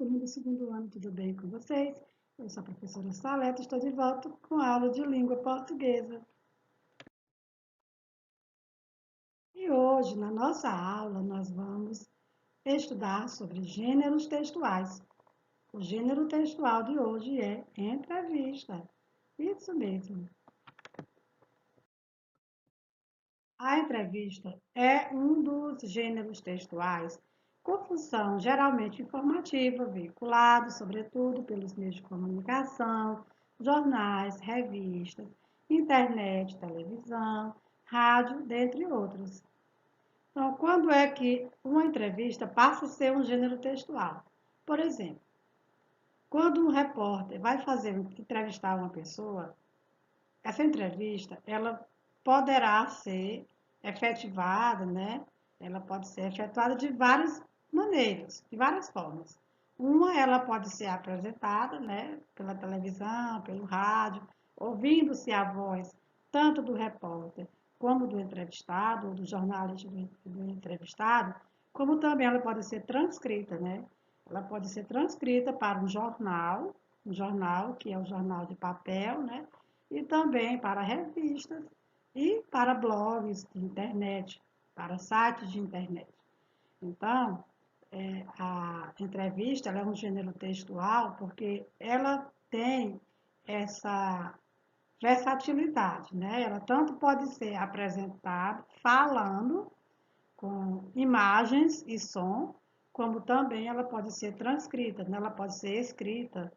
turma do segundo ano, tudo bem com vocês? Eu sou a professora Saleta, estou de volta com a aula de língua portuguesa. E hoje, na nossa aula, nós vamos estudar sobre gêneros textuais. O gênero textual de hoje é entrevista. Isso mesmo. A entrevista é um dos gêneros textuais com função geralmente informativa, veiculado, sobretudo, pelos meios de comunicação, jornais, revistas, internet, televisão, rádio, dentre outros. Então, quando é que uma entrevista passa a ser um gênero textual? Por exemplo, quando um repórter vai entrevistar uma pessoa, essa entrevista, ela poderá ser efetivada, né? Ela pode ser efetuada de várias maneiras, de várias formas. Uma, ela pode ser apresentada, né, pela televisão, pelo rádio, ouvindo-se a voz tanto do repórter como do entrevistado, ou do jornalista do entrevistado, como também ela pode ser transcrita, né? Ela pode ser transcrita para um jornal que é o jornal de papel, né? E também para revistas e para blogs de internet, para sites de internet. Então, a entrevista ela é um gênero textual porque ela tem essa versatilidade, né? Ela tanto pode ser apresentada falando, com imagens e som, como também ela pode ser transcrita, né? Ela pode ser escrita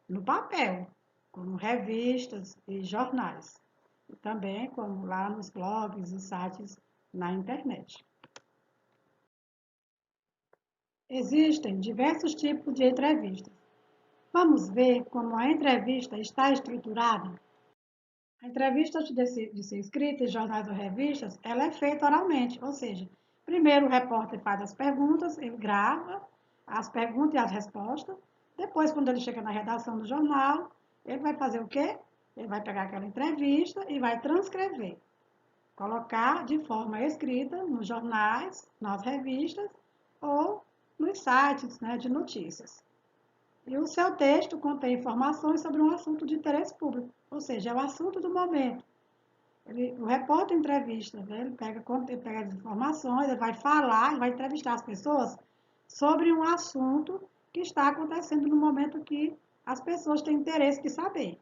no papel, como revistas e jornais, e também como lá nos blogs e sites na internet. Existem diversos tipos de entrevistas. Vamos ver como a entrevista está estruturada? A entrevista de ser escrita em jornais ou revistas, ela é feita oralmente, ou seja, primeiro o repórter faz as perguntas, ele grava as perguntas e as respostas, depois, quando ele chega na redação do jornal, ele vai fazer o quê? Ele vai pegar aquela entrevista e vai transcrever, colocar de forma escrita nos jornais, nas revistas ou nos sites, né, de notícias. E o seu texto contém informações sobre um assunto de interesse público, ou seja, é o assunto do momento. O repórter entrevista, né? Ele pega as informações, ele vai falar, ele vai entrevistar as pessoas sobre um assunto que está acontecendo no momento que as pessoas têm interesse de saber.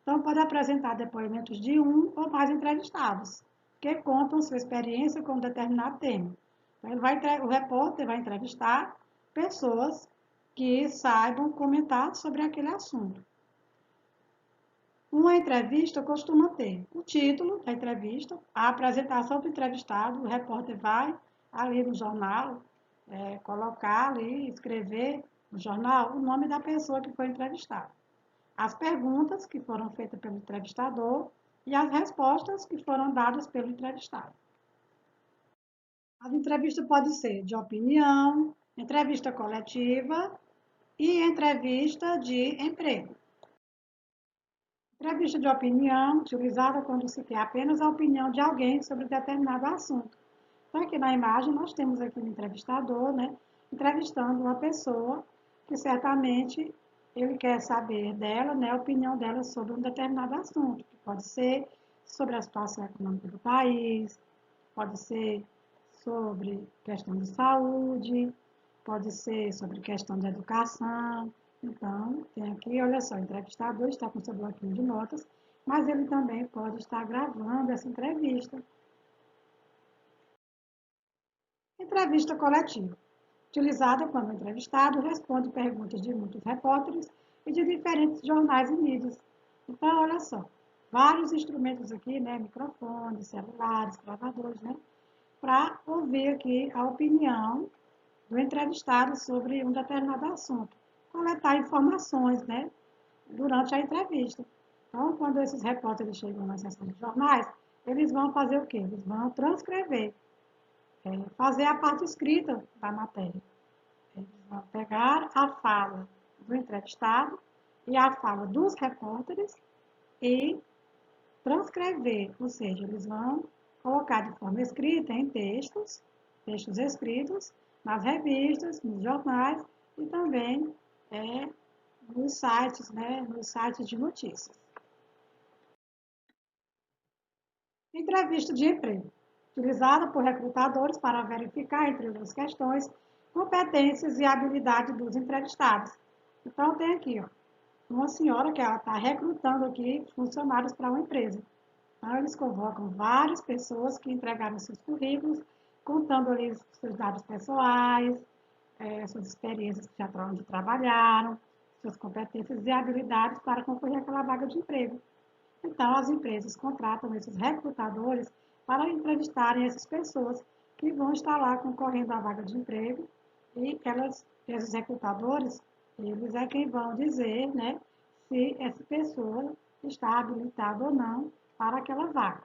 Então, pode apresentar depoimentos de um ou mais entrevistados, que contam sua experiência com um determinado tema. Então, o repórter vai entrevistar pessoas que saibam comentar sobre aquele assunto. Uma entrevista costuma ter o título da entrevista, a apresentação do entrevistado, o repórter vai ali no jornal, colocar ali, escrever no jornal o nome da pessoa que foi entrevistada. As perguntas que foram feitas pelo entrevistador e as respostas que foram dadas pelo entrevistado. A entrevista pode ser de opinião, entrevista coletiva e entrevista de emprego. Entrevista de opinião, utilizada quando se quer apenas a opinião de alguém sobre determinado assunto. Então, aqui na imagem, nós temos aqui um entrevistador, né, entrevistando uma pessoa que certamente ele quer saber dela, né, a opinião dela sobre um determinado assunto, que pode ser sobre a situação econômica do país, pode ser sobre questão de saúde, pode ser sobre questão de educação. Então, tem aqui, olha só, o entrevistador está com seu bloquinho de notas, mas ele também pode estar gravando essa entrevista. Entrevista coletiva, utilizada quando o entrevistado responde perguntas de muitos repórteres e de diferentes jornais e mídias. Então, olha só, vários instrumentos aqui, né, microfones, celulares, gravadores, né, para ouvir aqui a opinião do entrevistado sobre um determinado assunto, coletar informações, né, durante a entrevista. Então, quando esses repórteres chegam na seção de jornais, eles vão fazer o quê? Eles vão transcrever, fazer a parte escrita da matéria. Eles vão pegar a fala do entrevistado e a fala dos repórteres e transcrever, ou seja, eles vão colocar de forma escrita em textos escritos nas revistas, nos jornais e também nos sites, né, nos sites de notícias. Entrevista de emprego, utilizada por recrutadores para verificar, entre outras questões, competências e habilidade dos entrevistados. Então, tem aqui, ó, uma senhora que ela está recrutando aqui funcionários para uma empresa. Então, eles convocam várias pessoas que entregaram seus currículos, contando ali seus dados pessoais, suas experiências que já onde trabalharam, suas competências e habilidades para concorrer àquela vaga de emprego. Então, as empresas contratam esses recrutadores para entrevistarem essas pessoas que vão estar lá concorrendo à vaga de emprego e esses recrutadores, eles é quem vão dizer, né, se essa pessoa está habilitada ou não para aquela vaga.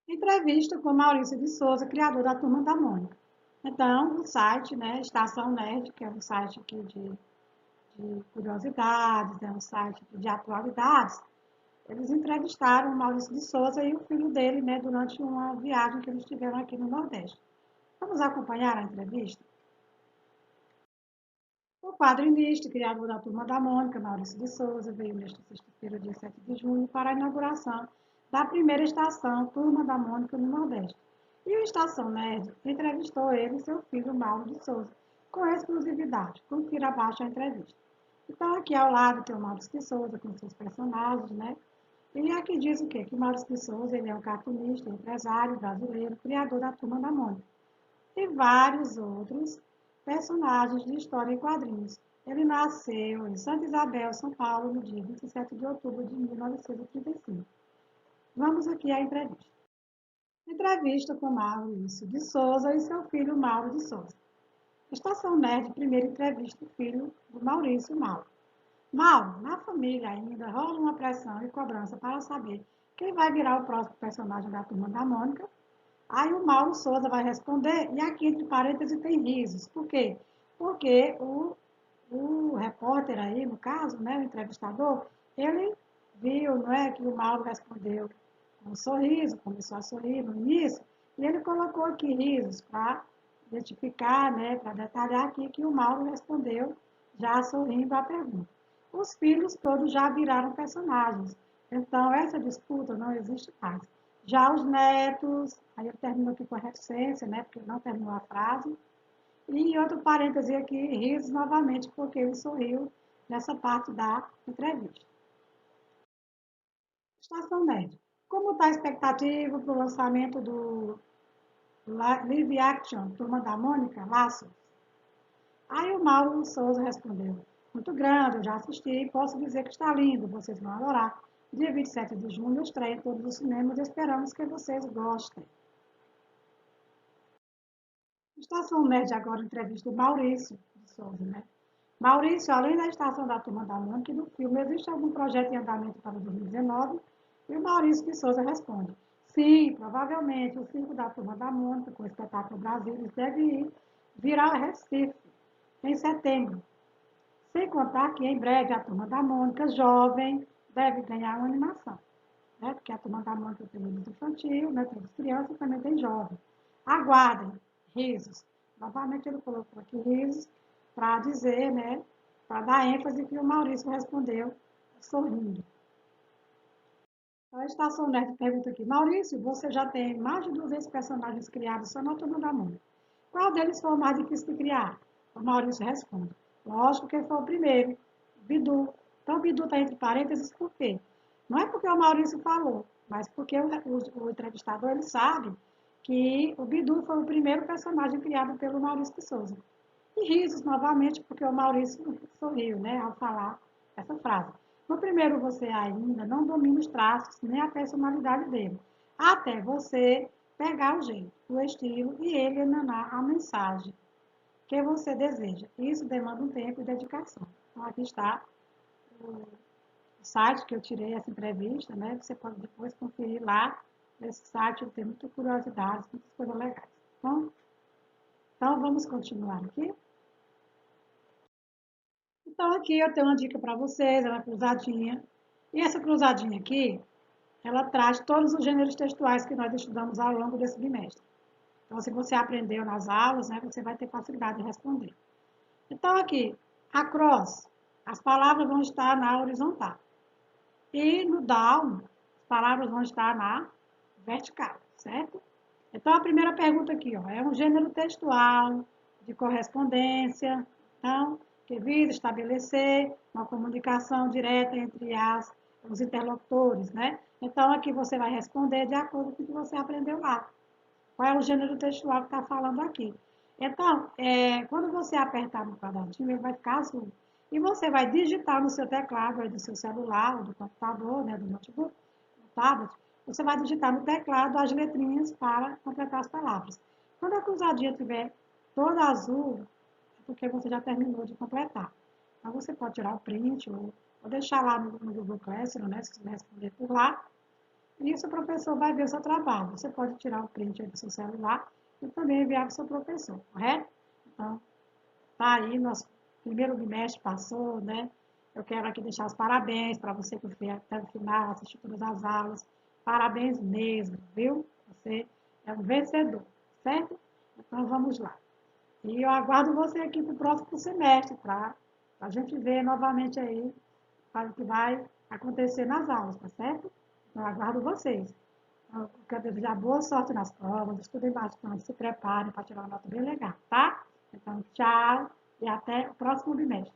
Entrevista com Maurício de Souza, criador da Turma da Mônica. Então, o site, né, Estação Nerd, que é um site aqui de curiosidades, é um site de atualidades, eles entrevistaram o Maurício de Souza e o filho dele, né, durante uma viagem que eles tiveram aqui no Nordeste. Vamos acompanhar a entrevista? O quadrinista, criador da Turma da Mônica, Maurício de Souza, veio nesta sexta-feira, dia 7 de junho, para a inauguração da primeira estação Turma da Mônica no Nordeste. E o Estação Nerd entrevistou ele e seu filho, Mauro de Souza, com exclusividade. Confira abaixo a entrevista. Então, aqui ao lado tem o Maurício de Souza com seus personagens, né? E aqui diz o quê? Que Maurício de Souza ele é um cartunista, empresário brasileiro, criador da Turma da Mônica. E vários outros personagens de história em quadrinhos. Ele nasceu em Santa Isabel, São Paulo, no dia 27 de outubro de 1935. Vamos aqui à entrevista. Entrevista com Maurício de Souza e seu filho Mauro de Souza. Estação Nerd, primeira entrevista do filho do Maurício, Mauro. Mauro, na família ainda rola uma pressão e cobrança para saber quem vai virar o próximo personagem da Turma da Mônica. Aí o Mauro Souza vai responder, e aqui entre parênteses tem risos. Por quê? Porque o repórter aí, no caso, né, o entrevistador, ele viu, não é, que o Mauro respondeu com um sorriso, começou a sorrir no início, e ele colocou aqui risos para identificar, né, para detalhar aqui que o Mauro respondeu já sorrindo à pergunta. Os filhos todos já viraram personagens, então essa disputa não existe mais. Já os netos, aí eu termino aqui com a reticência, né, porque não terminou a frase, e outro parêntese aqui, risos novamente, porque ele sorriu nessa parte da entrevista. Estação Nerd. Como está a expectativa para o lançamento do live action Turma da Mônica, Laços? Aí o Mauro Souza respondeu, muito grande, eu já assisti, posso dizer que está lindo, vocês vão adorar. Dia 27 de junho, estreia em todos os cinemas, esperamos que vocês gostem. Estação Nerd agora entrevista o Maurício de Souza, né? Maurício, além da estação da Turma da Mônica e do filme, existe algum projeto em andamento para 2019? E o Maurício de Souza responde, sim, provavelmente o circo da Turma da Mônica, com o espetáculo Brasília, deve ir virar Recife em setembro. Sem contar que em breve a Turma da Mônica, jovem, deve ganhar uma animação, né? Porque a Turma da Mônica tem muito infantil, né? Tem crianças e também tem jovem. Aguardem, risos. Novamente ele colocou aqui risos para dizer, né? Para dar ênfase que o Maurício respondeu sorrindo. A Estação Nerd pergunta aqui, Maurício, você já tem mais de 200 personagens criados só na Turma da Mônica. Qual deles foi o mais difícil de criar? O Maurício responde, lógico que foi o primeiro, Bidu. Então, Bidu está entre parênteses por quê? Não é porque o Maurício falou, mas porque o entrevistador ele sabe que o Bidu foi o primeiro personagem criado pelo Maurício de Souza. E risos novamente, porque o Maurício sorriu, né, ao falar essa frase. No primeiro, você ainda não domina os traços nem a personalidade dele, até você pegar o jeito, o estilo e ele emanar a mensagem que você deseja. Isso demanda um tempo e dedicação. Então, aqui está o site que eu tirei essa entrevista, né? Você pode depois conferir lá. Nesse site tem muitas curiosidades, muitas coisas legais. Então vamos continuar aqui. Então, aqui eu tenho uma dica para vocês, é uma cruzadinha. E essa cruzadinha aqui, ela traz todos os gêneros textuais que nós estudamos ao longo desse bimestre. Então, se você aprendeu nas aulas, né, você vai ter facilidade de responder. Então, aqui, across, as palavras vão estar na horizontal. E no down, as palavras vão estar na vertical, certo? Então, a primeira pergunta aqui, ó, é um gênero textual de correspondência, então, que visa estabelecer uma comunicação direta entre os interlocutores, né? Então, aqui você vai responder de acordo com o que você aprendeu lá. Qual é o gênero textual que está falando aqui? Então, quando você apertar no quadradinho, ele vai ficar azul. E você vai digitar no seu teclado, aí do seu celular, ou do computador, né, do notebook, do tablet, você vai digitar no teclado as letrinhas para completar as palavras. Quando a cruzadinha estiver toda azul, é porque você já terminou de completar. Então, você pode tirar o print ou deixar lá no Google Classroom, né, se você responder por lá, e o professor vai ver o seu trabalho. Você pode tirar o print aí do seu celular e também enviar para o seu professor, correto? Então, tá aí, nosso primeiro bimestre passou, né? Eu quero aqui deixar os parabéns para você que foi até o final, assistiu todas as aulas. Parabéns mesmo, viu? Você é um vencedor, certo? Então, vamos lá. E eu aguardo você aqui para o próximo semestre, para a gente ver novamente aí o que vai acontecer nas aulas, tá certo? Então, eu aguardo vocês. Eu quero desejar boa sorte nas provas, estudem bastante, se preparem para tirar uma nota bem legal, tá? Então, tchau e até o próximo bimestre.